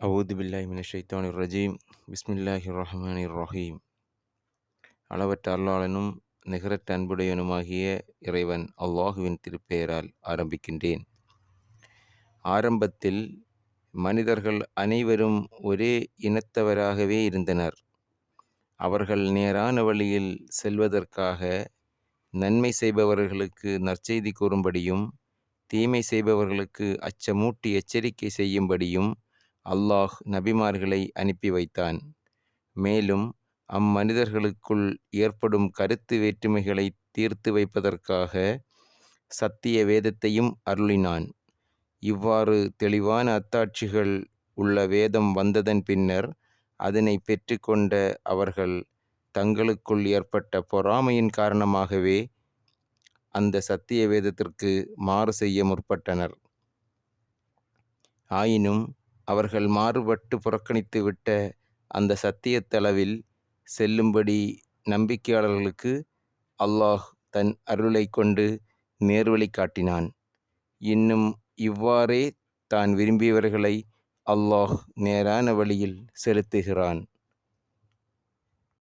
அவுது பில்லாஹி மினஷ் ஷைத்தானிர் ரஜீம். பிஸ்மில்லாஹிர் ரஹ்மானிர் ரஹீம். அளவற்ற அருளாளனும் நிகரற்ற அன்புடையனுமாகிய இறைவன் அல்லாஹுவின் திருப்பெயரால் ஆரம்பிக்கின்றேன். ஆரம்பத்தில் மனிதர்கள் அனைவரும் ஒரே இனத்தவராகவே இருந்தனர். அவர்கள் நேரான வழியில் செல்வதற்காக நன்மை செய்பவர்களுக்கு நற்செய்தி கூறும்படியும், தீமை செய்பவர்களுக்கு அச்சமூட்டி எச்சரிக்கை செய்யும்படியும் அல்லாஹ் நபிமார்களை அனுப்பி வைத்தான். மேலும் அம்மனிதர்களுக்குள் ஏற்படும் கருத்து வேற்றுமைகளை தீர்த்து வைப்பதற்காக சத்திய வேதத்தையும் அருளினான். இவ்வாறு தெளிவான அத்தாட்சிகள் உள்ள வேதம் வந்ததன் பின்னர் அதனை பெற்றுக்கொண்ட அவர்கள் தங்களுக்குள் ஏற்பட்ட பொறாமையின் காரணமாகவே அந்த சத்திய வேதத்திற்கு மாறு செய்ய முற்பட்டனர். ஆயினும் அவர்கள் மாறுபட்டு புறக்கணித்து விட்ட அந்த சத்தியத்தளவில் செல்லும்படி நம்பிக்கையாளர்களுக்கு அல்லாஹ் தன் அருளை கொண்டு நேர்வழி காட்டினான். இன்னும் இவ்வாறே தான் விரும்பியவர்களை அல்லாஹ் நேரான வழியில் செலுத்துகிறான்.